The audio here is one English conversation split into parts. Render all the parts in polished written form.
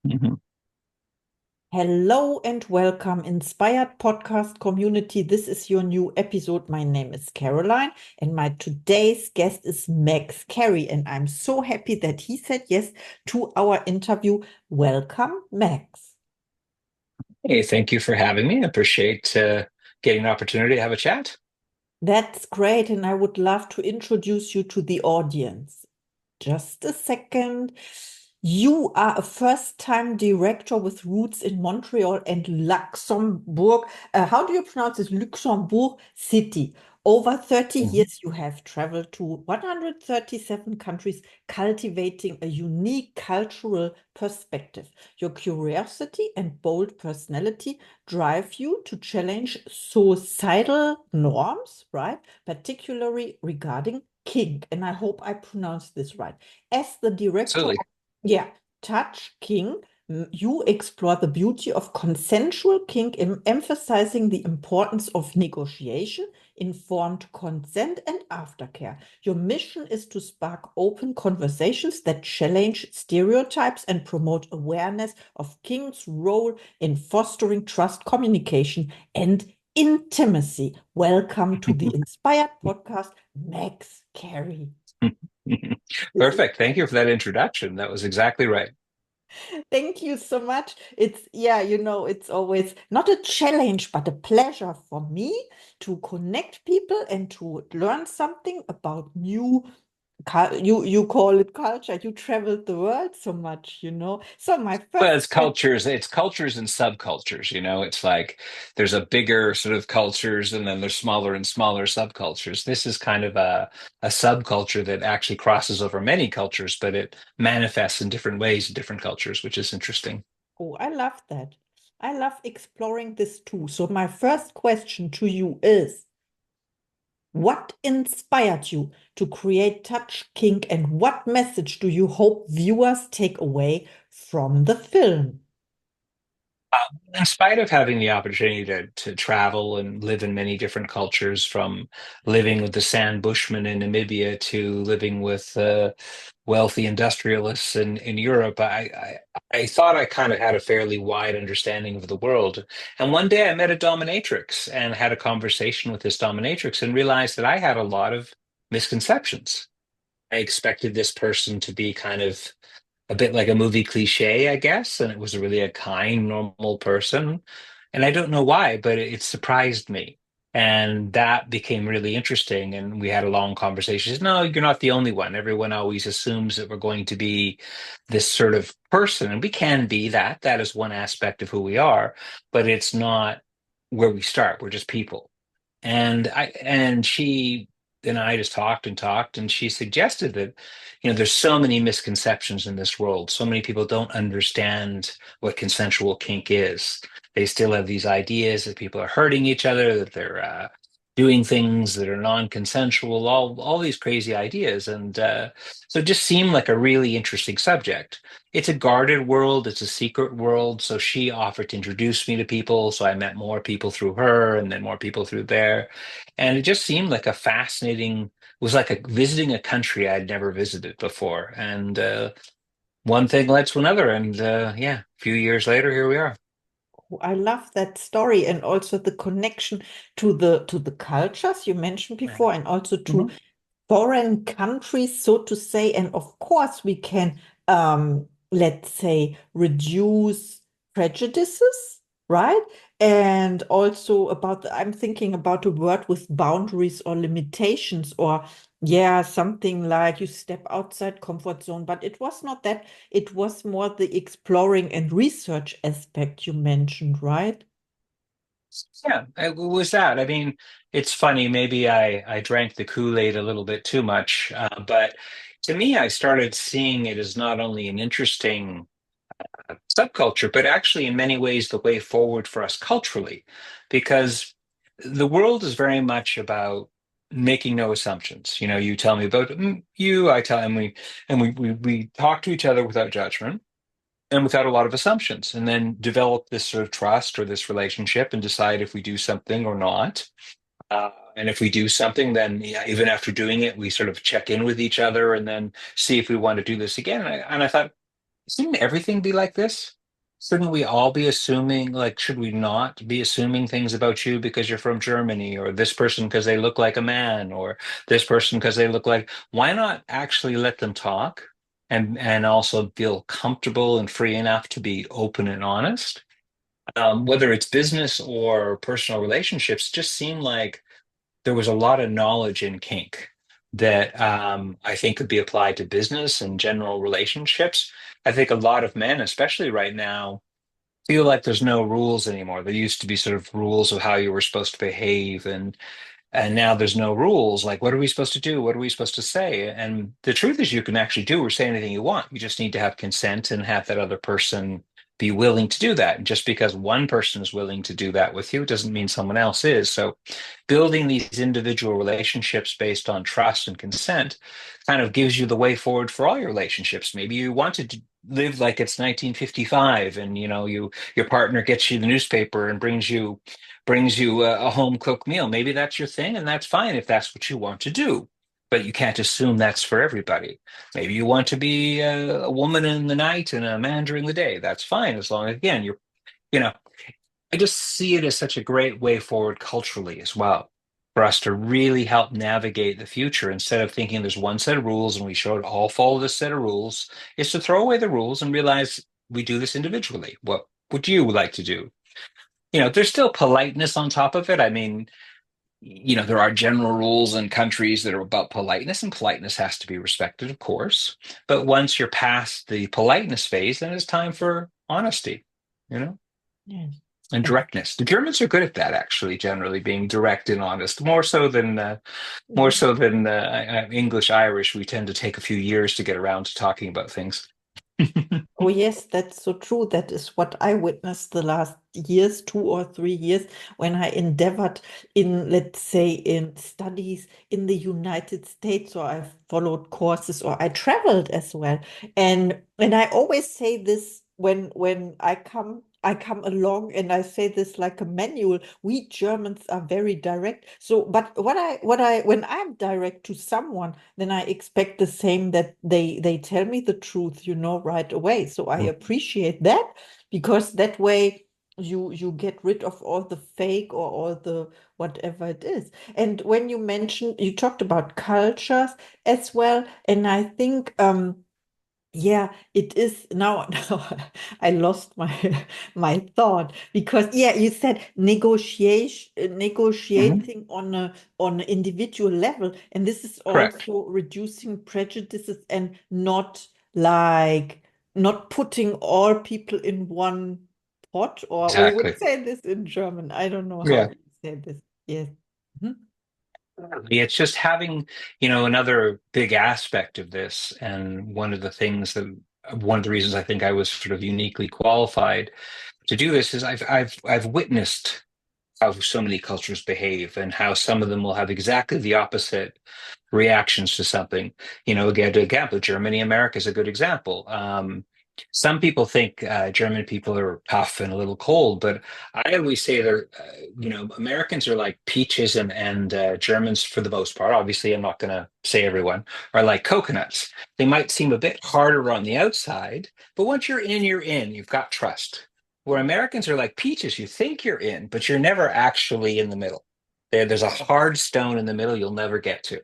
Mhm. Hello and welcome, Inspired Podcast community. This is your new episode. My name is Caroline, and my today's guest is Max Carey, and I'm so happy that he said yes to our interview. Welcome, Max. Hey, thank you for having me. I appreciate getting an opportunity to have a chat. That's great, and I would love to introduce you to the audience. Just a second. You are a first-time director with roots in Montreal and Luxembourg. How do you pronounce this? Luxembourg City. Over 30 Mhm. years, you have traveled to 137 countries, cultivating a unique cultural perspective. Your curiosity and bold personality drive you to challenge societal norms, right? Particularly regarding kink. And I hope I pronounced this right. As the director of, Absolutely. yeah, Touch King, you explore the beauty of consensual kink, emphasizing the importance of negotiation, informed consent, and aftercare. Your mission is to spark open conversations that challenge stereotypes and promote awareness of kink's role in fostering trust, communication, and intimacy. Welcome to the Inspired Podcast, Max Carey. This is Perfect. Thank you for that introduction. That was exactly right. Thank you so much. It's, yeah, it's always not a challenge, but a pleasure for me to connect people and to learn something about new, you call it culture. You traveled the world so much. So my Well, first question. it's cultures and subcultures, It's like there's a bigger sort of cultures and then there's smaller and smaller subcultures. This is kind of a subculture that actually crosses over many cultures, but it manifests in different ways in different cultures, which is interesting. Oh, I love that. I love exploring this too. So my first question to you is, what inspired you to create Touch Kink, and what message do you hope viewers take away from the film? In spite of having the opportunity to travel and live in many different cultures, from living with the San Bushmen in Namibia to living with wealthy industrialists in Europe, I thought I kind of had a fairly wide understanding of the world. And one day I met a dominatrix and had a conversation with this dominatrix and realized that I had a lot of misconceptions. I expected this person to be kind of a bit like a movie cliche, I guess, and it was really a kind, normal person. And I don't know why, but it surprised me. And that became really interesting. And we had a long conversation. She said, no, you're not the only one. Everyone always assumes that we're going to be this sort of person. And we can be that. That is one aspect of who we are, but it's not where we start. We're just people. And she and I just talked and talked, and she suggested that, there's so many misconceptions in this world. So many people don't understand what consensual kink is. They still have these ideas that people are hurting each other, that they're doing things that are non-consensual, all these crazy ideas. And so it just seemed like a really interesting subject. It's a guarded world, it's a secret world. So she offered to introduce me to people. So I met more people through her and then more people through there. And it just seemed like a fascinating, it was like visiting a country I'd never visited before. And one thing led to another. And yeah, a few years later, here we are. I love that story, and also the connection to the cultures you mentioned before, and also to Mhm. foreign countries, so to say. And of course, we can, let's say, reduce prejudices, right? And also I'm thinking about a word with boundaries or limitations, or yeah, something like you step outside comfort zone. But it was not that. It was more the exploring and research aspect you mentioned, right? Yeah, it was that. I mean, it's funny. Maybe I drank the Kool-Aid a little bit too much, but to me, I started seeing it as not only an interesting subculture, but actually in many ways the way forward for us culturally, because the world is very much about making no assumptions. You tell me about you, I tell, and we talk to each other without judgment and without a lot of assumptions, and then develop this sort of trust or this relationship and decide if we do something or not. And if we do something, then yeah, even after doing it, we sort of check in with each other and then see if we want to do this again. And I thought, Shouldn't everything be like this? Shouldn't we all be assuming, like, should we not be assuming things about you because you're from Germany, or this person because they look like a man, or this person because they look like, why not actually let them talk and also feel comfortable and free enough to be open and honest? Whether it's business or personal relationships, just seem like there was a lot of knowledge in kink that I think could be applied to business and general relationships. I think a lot of men, especially right now, feel like there's no rules anymore. There used to be sort of rules of how you were supposed to behave, and now there's no rules. Like, what are we supposed to do? What are we supposed to say? And the truth is, you can actually do or say anything you want. You just need to have consent and have that other person be willing to do that. And just because one person is willing to do that with you doesn't mean someone else is. So, building these individual relationships based on trust and consent kind of gives you the way forward for all your relationships. Maybe you wanted to live like it's 1955, and your partner gets you the newspaper and brings you a home cooked meal. Maybe that's your thing, and that's fine if that's what you want to do. But you can't assume that's for everybody. Maybe you want to be a woman in the night and a man during the day. That's fine, as long as, again, you know, I just see it as such a great way forward culturally as well, for us to really help navigate the future instead of thinking there's one set of rules and we should all follow this set of rules, is to throw away the rules and realize we do this individually. What would you like to do? There's still politeness on top of it. I mean, there are general rules in countries that are about politeness, and politeness has to be respected, of course. But once you're past the politeness phase, then it's time for honesty, you know, Yes. and And directness. The Germans are good at that, actually, generally being direct and honest, more so than English Irish. We tend to take a few years to get around to talking about things. oh, yes, that's so true. That is what I witnessed the last years, 2 or 3 years, when I endeavored in, let's say, in studies in the United States, or I followed courses, or I traveled as well. And I always say this when I come along, and I say this like a manual. We Germans are very direct. So, but when I'm direct to someone, then I expect the same, that they tell me the truth, right away. So I appreciate that, because that way you get rid of all the fake, or all the whatever it is. And when you talked about cultures as well, and I think yeah, it is now. Now I lost my thought, because yeah, you said Mhm. negotiating on an individual level, and this is Correct. also reducing prejudices, and not putting all people in one pot, or we would Exactly. say this in German. I don't know how Yeah. you say this. Yes. Mhm. It's just having, another big aspect of this, and one of the reasons I think I was sort of uniquely qualified to do this is I've witnessed how so many cultures behave, and how some of them will have exactly the opposite reactions to something. Again, to example, Germany, America is a good example. Some people think German people are tough and a little cold, but I always say Americans are like peaches, and Germans, for the most part, obviously, I'm not going to say everyone, are like coconuts. They might seem a bit harder on the outside, but once you're in, you're in. You've got trust. Where Americans are like peaches, you think you're in, but you're never actually in the middle. There's a hard stone in the middle you'll never get to.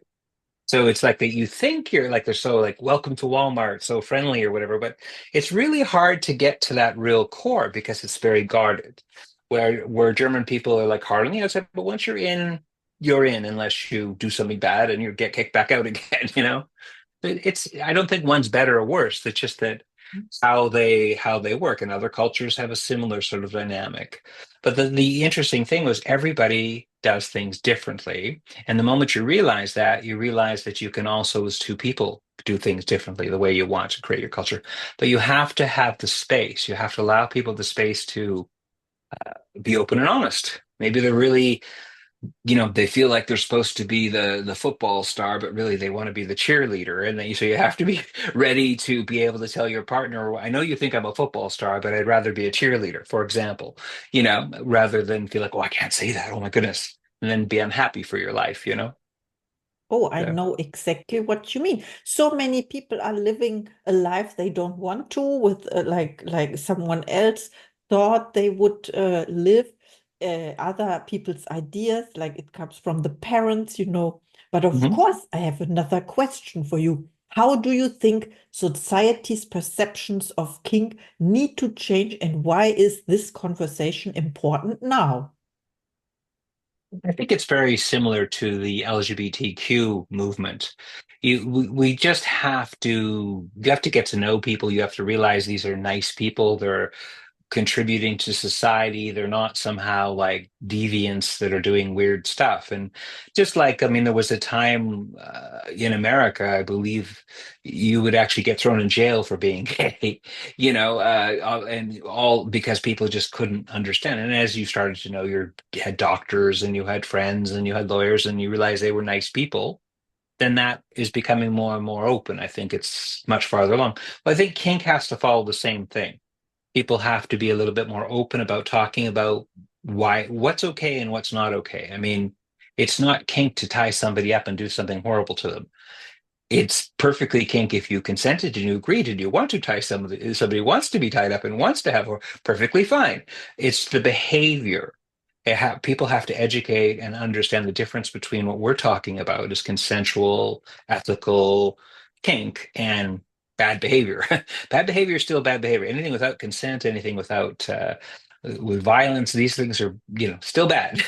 So it's like that you think you're like they're so like welcome to Walmart, so friendly or whatever, but it's really hard to get to that real core because it's very guarded. Where German people are like hard on the outside, but once you're in unless you do something bad and you get kicked back out again. I don't think one's better or worse. It's just that how they work, and other cultures have a similar sort of dynamic. But the interesting thing was everybody does things differently, and the moment you realize that, you realize that you can also, as two people, do things differently the way you want to create your culture. But you have to have the space. You have to allow people the space to be open and honest. Maybe they're really, they feel like they're supposed to be the football star, but really they want to be the cheerleader. And then so you have to be ready to be able to tell your partner, I know you think I'm a football star, but I'd rather be a cheerleader, for example, rather than feel like, oh, I can't say that. Oh my goodness. And then be unhappy for your life. Oh, I So, know exactly what you mean. So many people are living a life they don't want to, with like someone else thought they would live, other people's ideas, like it comes from the parents, you know. But of mhm. course, I have another question for you. How do you think society's perceptions of kink need to change, and why is this conversation important now? I think it's very similar to the LGBTQ movement. We just you have to get to know people. You have to realize these are nice people. They're contributing to society. They're not somehow like deviants that are doing weird stuff. And just like, I mean, there was a time in America, I believe you would actually get thrown in jail for being gay, and all because people just couldn't understand. And as you started to know, you had doctors and you had friends and you had lawyers and you realized they were nice people. Then that is becoming more and more open. I think it's much farther along. But I think kink has to follow the same thing. People have to be a little bit more open about talking about what's okay and what's not okay. I mean, it's not kink to tie somebody up and do something horrible to them. It's perfectly kink if you consented and you agreed and you want to tie somebody wants to be tied up and wants to have her, perfectly fine. It's the behavior. People have to educate and understand the difference between what we're talking about as consensual, ethical kink and bad behavior. Bad behavior is still bad behavior. Anything without consent, anything with violence, these things are, still bad.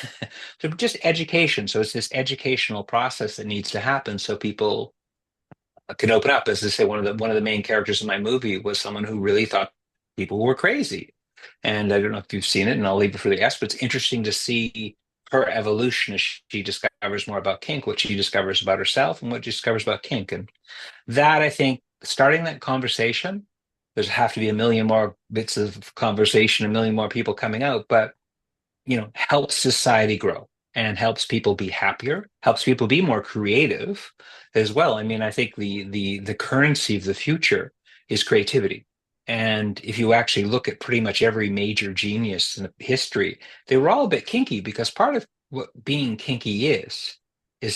So just education. So it's this educational process that needs to happen so people can open up. As I say, one of the main characters in my movie was someone who really thought people were crazy. And I don't know if you've seen it, and I'll leave it for the S, but it's interesting to see her evolution as she discovers more about kink, what she discovers about herself, and what she discovers about kink. And that, I think, starting that conversation, there's have to be a million more bits of conversation, a million more people coming out, but helps society grow and helps people be happier, helps people be more creative as well. I mean, I think the currency of the future is creativity. And if you actually look at pretty much every major genius in history, they were all a bit kinky because part of what being kinky is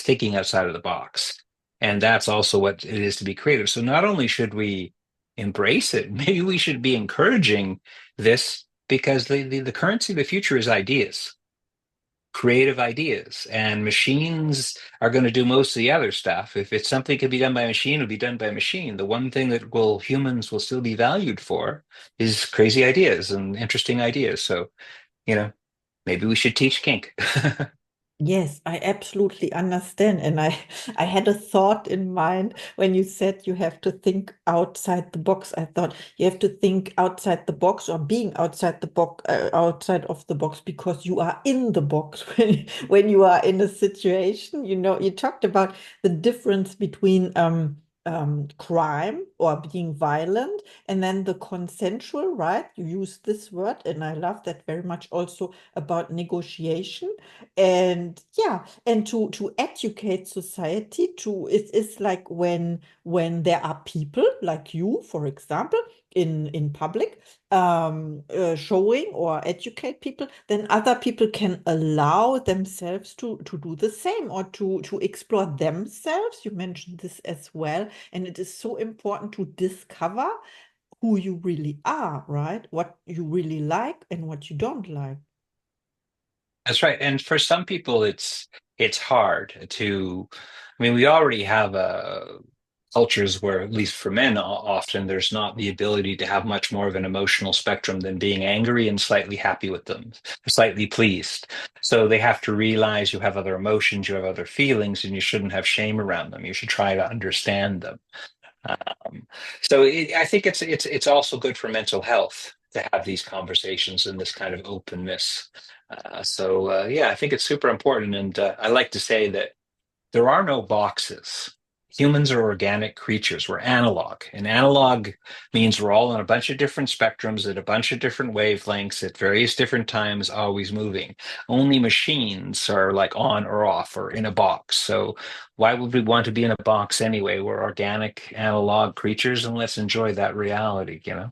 thinking outside of the box. And that's also what it is to be creative. So not only should we embrace it, maybe we should be encouraging this because the currency of the future is ideas, creative ideas, and machines are going to do most of the other stuff. If it's something can be done by a machine, it'll be done by a machine. The one thing that will humans will still be valued for is crazy ideas and interesting ideas. So, you know, maybe we should teach kink. Yes, I absolutely understand. And I had a thought in mind when you said you have to think outside the box. I thought you have to think outside the box, or being outside the box, outside of the box, because you are in the box when you are in a situation. You know, you talked about the difference between crime or being violent, and then the consensual, right? You use this word, and I love that very much also about negotiation. And yeah, and to educate society, to it's like when there are people like you, for example, in public, showing or educate people, then other people can allow themselves to do the same, or to explore themselves. You mentioned this as well, and it is so important to discover who you really are, right? What you really like and what you don't like. That's right. And for some people, it's hard to. I mean, we already have cultures where, at least for men, often there's not the ability to have much more of an emotional spectrum than being angry and slightly happy with them, slightly pleased. So they have to realize you have other emotions, you have other feelings, and you shouldn't have shame around them. You should try to understand them. Um, I think it's also good for mental health to have these conversations and this kind of openness. Yeah, I think it's super important, and I like to say that there are no boxes. Humans are organic creatures. We're analog. And analog means we're all on a bunch of different spectrums at a bunch of different wavelengths at various different times, always moving. Only machines are like on or off or in a box. So why would we want to be in a box anyway? We're organic, analog creatures, and let's enjoy that reality, you know?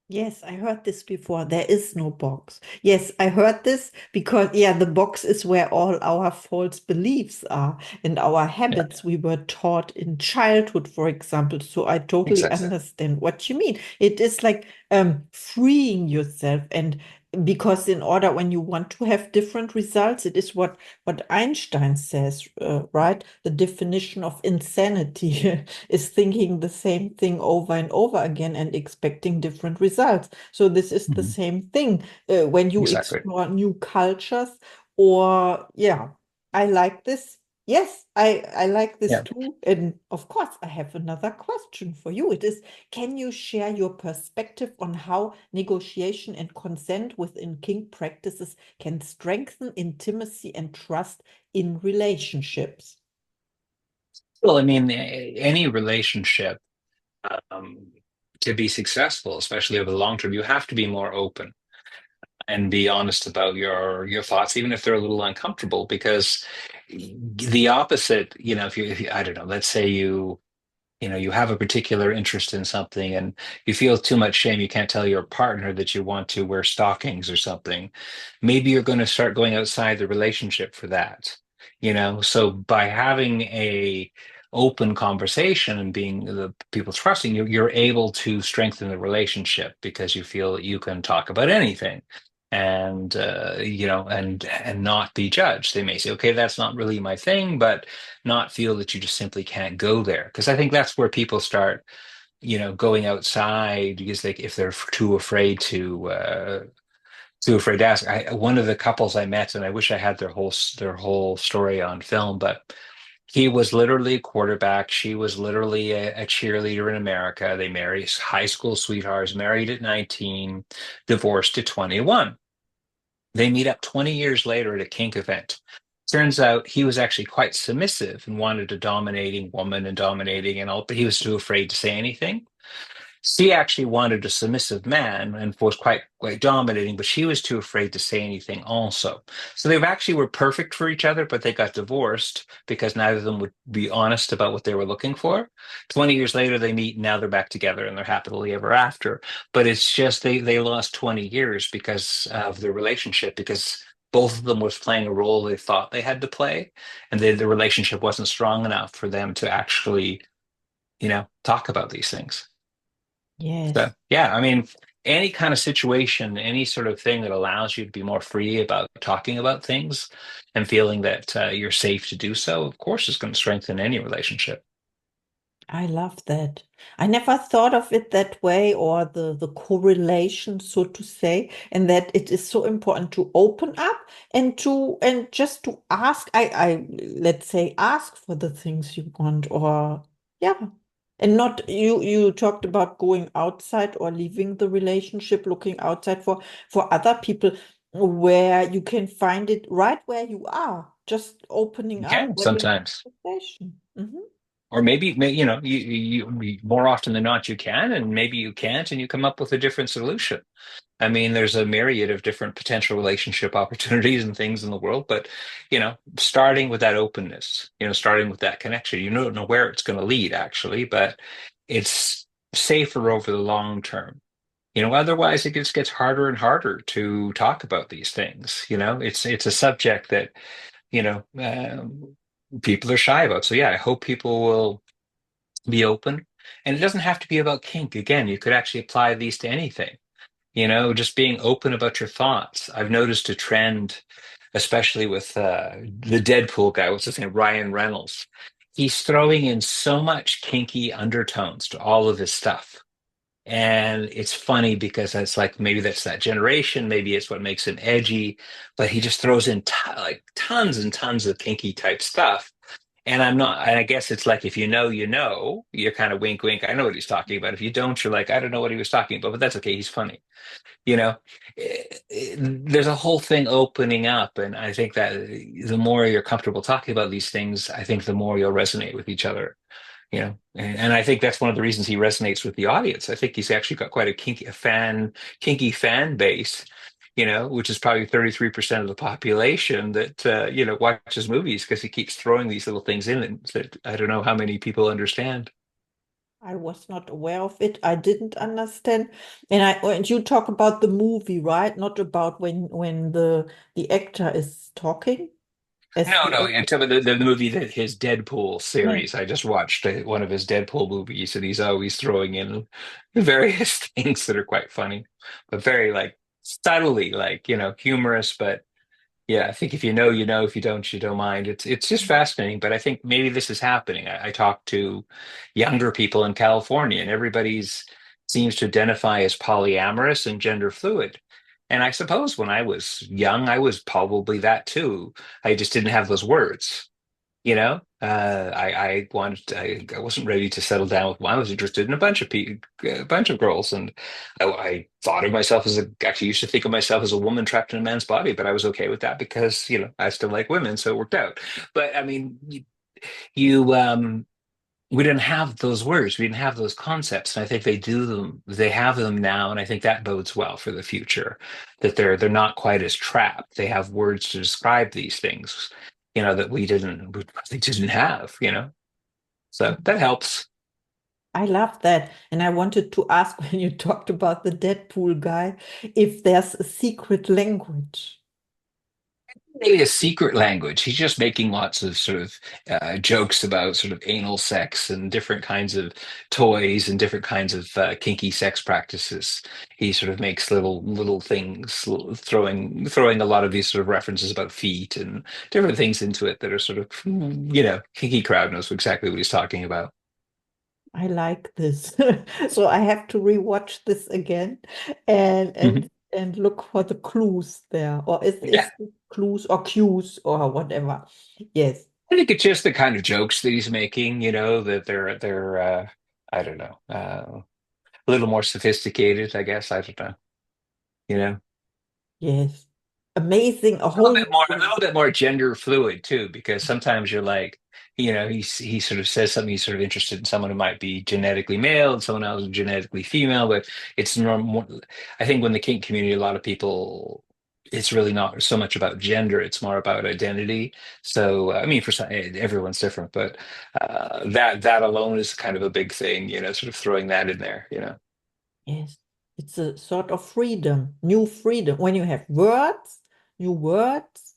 Yes, I heard this before. There is no box. Yes, I heard this because, yeah, the box is where all our false beliefs are and our Yeah, habits we were taught in childhood, for example. So I totally exactly. understand what you mean. It is like freeing yourself, and because in order when you want to have different results, it is what Einstein says, right? The definition of insanity is thinking the same thing over and over again and expecting different results. So this is the Mhm. same thing when you Exactly. explore new cultures, or yeah, I like this. Yes, I like this Yeah. too. And of course, I have another question for you. It is, can you share your perspective on how negotiation and consent within kink practices can strengthen intimacy and trust in relationships? Well, I mean, any relationship, um, to be successful, especially over the long term, you have to be more open and be honest about your thoughts, even if they're a little uncomfortable, because the opposite, if you I don't know, let's say you have a particular interest in something and you feel too much shame, you can't tell your partner that you want to wear stockings or something, maybe you're going to start going outside the relationship for that. So by having a open conversation and being the people trusting you, you're able to strengthen the relationship because you feel that you can talk about anything and and not be judged. They may say, okay, that's not really my thing, but not feel that you just simply can't go there. Because I think that's where people start, going outside because if they're too afraid to ask. One of the couples I met, and I wish I had their whole story on film, but he was literally a quarterback. She was literally a cheerleader in America. They married high school sweethearts, married at 19, divorced at 21. They meet up 20 years later at a kink event. Turns out he was actually quite submissive and wanted a dominating woman and dominating and all, but he was too afraid to say anything. She actually wanted a submissive man and was quite dominating, but she was too afraid to say anything also. So they actually were perfect for each other, but they got divorced because neither of them would be honest about what they were looking for. 20 years later, they meet and now they're back together and they're happily ever after. But it's just they lost 20 years because of their relationship, because both of them was playing a role they thought they had to play, and the relationship wasn't strong enough for them to actually, talk about these things. So, Yes. yeah, I mean, any kind of situation, any sort of thing that allows you to be more free about talking about things and feeling that you're safe to do so, of course, is going to strengthen any relationship. I love that. I never thought of it that way, or the correlation, so to say, and that it is so important to open up and just to ask. I let's say ask for the things you want, or yeah, and not you talked about going outside or leaving the relationship, looking outside for other people where you can find it right where you are, just opening You up, can having sometimes. a conversation. Or maybe, more often than not, you can, and maybe you can't, and you come up with a different solution. I mean, there's a myriad of different potential relationship opportunities and things in the world, but starting with that openness, starting with that connection, you don't know where it's going to lead actually, but it's safer over the long term. Otherwise it just gets harder and harder to talk about these things. It's a subject that, people are shy about. So yeah, I hope people will be open. And it doesn't have to be about kink. Again, you could actually apply these to anything. Just being open about your thoughts. I've noticed a trend, especially with the Deadpool guy, what's his name, Ryan Reynolds. He's throwing in so much kinky undertones to all of his stuff. And it's funny because it's like maybe that's that generation, maybe it's what makes him edgy, but he just throws in like tons and tons of kinky type stuff. And I guess it's like if you know, you're kind of wink, wink. I know what he's talking about. If you don't, you're like, I don't know what he was talking about, but that's okay. He's funny you know there's a whole thing opening up, and I think that the more you're comfortable talking about these things, I think the more you'll resonate with each other. And I think that's one of the reasons he resonates with the audience. I think he's actually got quite a kinky fan base, which is probably 33% of the population that watches movies, because he keeps throwing these little things in that I don't know how many people understand. I was not aware of it. I didn't understand. And you talk about the movie, right? Not about when the actor is talking as No, the no, actor. it's about the movie that his Deadpool Yeah. series. I just watched one of his Deadpool movies, and he's always throwing in various things that are quite funny, but very like subtly, like, humorous. But yeah, I think if you know, you know. If you don't, you don't mind. It's just fascinating. But I think maybe this is happening. I talk to younger people in California, and everybody's seems to identify as polyamorous and gender fluid. And I suppose when I was young, I was probably that too. I just didn't have those words. I wasn't ready to settle down with one. I was interested in a bunch of girls, and I thought of myself actually used to think of myself as a woman trapped in a man's body, but I was okay with that because, I still like women, so it worked out. But I mean, you we didn't have those words, we didn't have those concepts, and I think they have them now, and I think that bodes well for the future, that they're not quite as trapped. They have words to describe these things, that they didn't have, so that helps. I love that. And I wanted to ask when you talked about the Deadpool guy, if there's a secret language. Really a secret language. He's just making lots of sort of jokes about sort of anal sex and different kinds of toys and different kinds of kinky sex practices. He sort of makes little things, throwing a lot of these sort of references about feet and different things into it that are sort of, kinky crowd knows exactly what he's talking about. I like this. So I have to rewatch this again and Mhm. and and look for the clues there. Or Yeah. is it clues or cues or whatever. Yes, I think it's just the kind of jokes that he's making, that they're I don't know, a little more sophisticated, I guess. I don't know. You know, yes. Amazing. A whole new a world. little bit more gender fluid too, because sometimes you're like, he sort of says something, he's sort of interested in someone who might be genetically male and someone else is genetically female, but it's normal. I think when the kink community, a lot of people, it's really not so much about gender, it's more about identity. So, I mean, for some, everyone's different, but that alone is kind of a big thing, sort of throwing that in there. Yes. It's a sort of freedom, new freedom. When you have words, new words,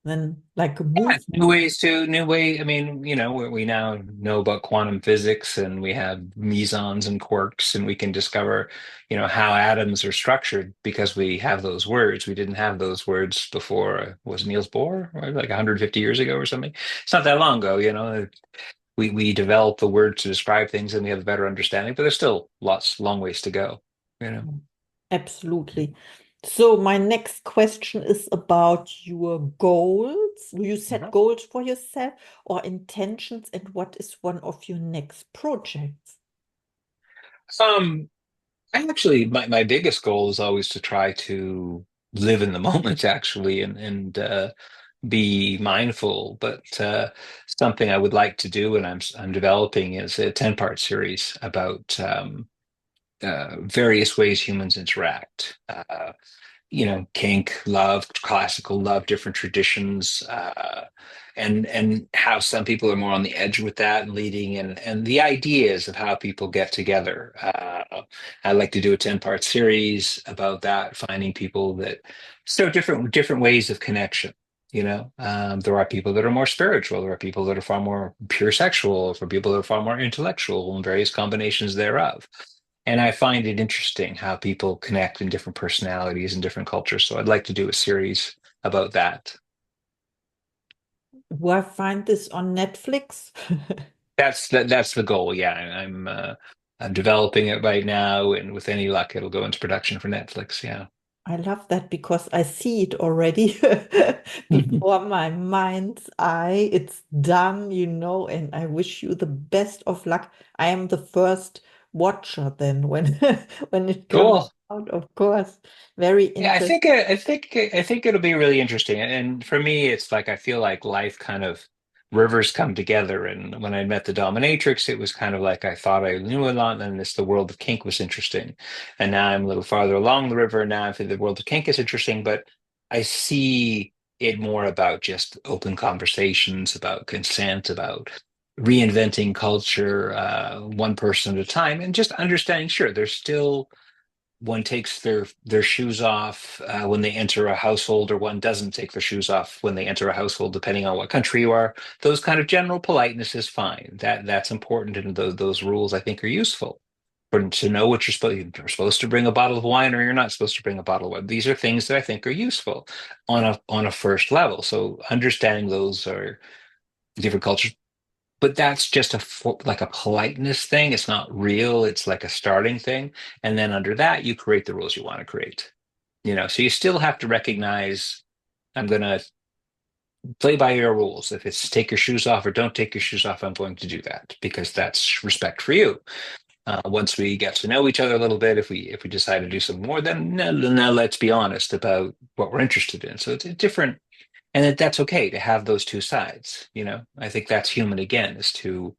then like a Yeah, new movement. ways to new way. I mean, we now know about quantum physics, and we have mesons and quarks, and we can discover, how atoms are structured because we have those words. We didn't have those words before. Was Niels Bohr, right? Like 150 years ago or something? It's not that long ago. We developed the word to describe things, and we have a better understanding. But there's still long ways to go. You know. Absolutely. So my next question is about your goals. Do you set Mhm. goals for yourself or intentions, and what is one of your next projects? Um, I actually, my biggest goal is always to try to live in the moment, actually, and be mindful. But something I would like to do, and I'm developing, is a 10-part series about various ways humans interact. Kink, love, classical love, different traditions, and how some people are more on the edge with that and leading, and the ideas of how people get together. I'd like to do a 10-part series about that, finding people that so different ways of connection. There are people that are more spiritual. There are people that are far more pure sexual. For people that are far more intellectual, and various combinations thereof. And I find it interesting how people connect in different personalities and different cultures. So I'd like to do a series about that. Do I find this on Netflix? That's the goal. Yeah, I'm developing it right now, and with any luck, it'll go into production for Netflix. Yeah. I love that because I see it already before my mind's eye. It's done, and I wish you the best of luck. I am the first watcher then when when it comes Cool. out, of course. Very Yeah, interesting. I think it'll be really interesting. And for me, it's like I feel like life kind of rivers come together. And when I met the dominatrix, it was kind of like I thought I knew a lot, and then the world of kink was interesting. And now I'm a little farther along the river, and now I think the world of kink is interesting, but I see it more about just open conversations, about consent, about reinventing culture one person at a time, and just understanding, sure, there's still one takes their shoes off when they enter a household, or one doesn't take their shoes off when they enter a household, depending on what country you are. Those kind of general politeness is fine. That's important, and those rules I think are useful. For to know what you're supposed to bring a bottle of wine, or you're not supposed to bring a bottle of wine. These are things that I think are useful on a first level. So understanding those are different cultures, but that's just like a politeness thing. It's not real. It's like a starting thing, and then under that, you create the rules you want to create. So you still have to recognize, I'm going to play by your rules. If it's take your shoes off or don't take your shoes off, I'm going to do that because that's respect for you. Once we get to know each other a little bit, if we decide to do some more, then now let's be honest about what we're interested in. So it's a different, and that's okay to have those two sides. I think that's human again, is to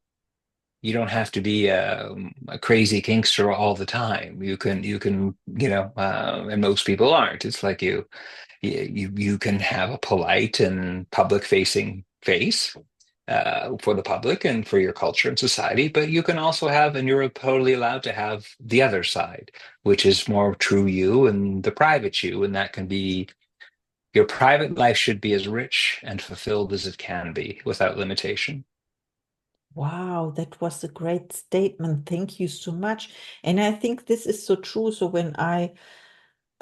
you don't have to be a crazy kinkster all the time. And most people aren't. It's like you can have a polite and public facing face for the public and for your culture and society, but you can also have, and you're totally allowed to have the other side, which is more true you and the private you. And that can be your private life should be as rich and fulfilled as it can be without limitation. Wow, that was a great statement. Thank you so much. And I think this is so true. So when I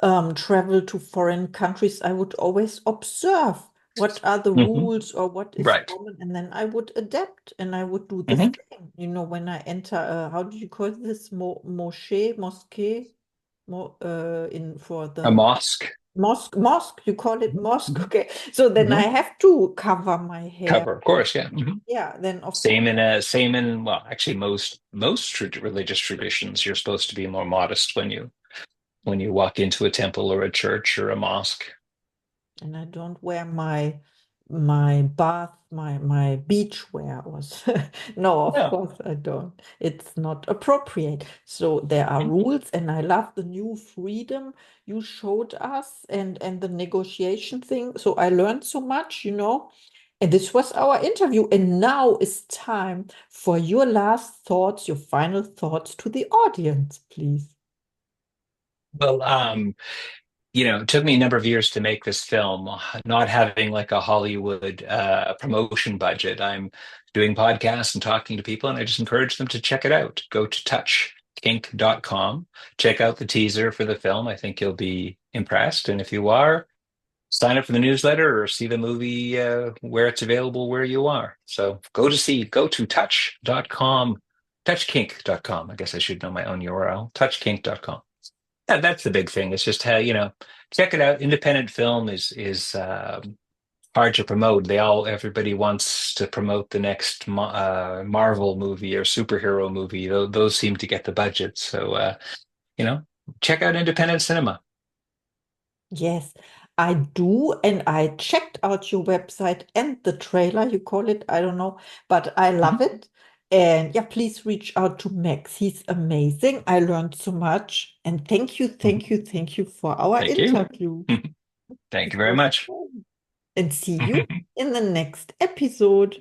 travel to foreign countries, I would always observe what are the Hmm. rules or what is Right. common, and then I would adapt and I would do the Hmm. same. When I enter, how do you call this? Mosque, in for A the mosque mosque. You call it mosque, hmm okay? So then I hmm have to cover my hair. cover, of course, yeah. Hmm. Yeah, then of course. Same in well, actually most religious traditions, you're supposed to be more modest when you walk into a temple or a church or a mosque. And I don't wear my beach wear was no, of No. course I don't. It's not appropriate. So there are Mhm. rules, and I love the new freedom you showed us, and the negotiation thing. So I learned so much. And this was our interview. And now it's time for your last thoughts, your final thoughts to the audience, please. Well, it took me a number of years to make this film, not having like a Hollywood promotion budget. I'm doing podcasts and talking to people, and I just encourage them to check it out. Go to touchkink.com, check out the teaser for the film. I think you'll be impressed. And if you are, sign up for the newsletter or see the movie where it's available where you are. So go to touch.com, touchkink.com. I guess I should know my own URL, touchkink.com. Yeah, that's the big thing. It's just how, check it out. Independent film is hard to promote. Everybody wants to promote the next Marvel movie or superhero movie. Those seem to get the budget. So, you know, check out independent cinema. Yes, I do. And I checked out your website and the trailer, you call it, I don't know, but I love Mhm. it. And yeah, please reach out to Max. He's amazing. I learned so much. And thank you, Mhm. thank you, thank you for our Thank you. interview. Thank It you very was much. fun. And see you in the next episode.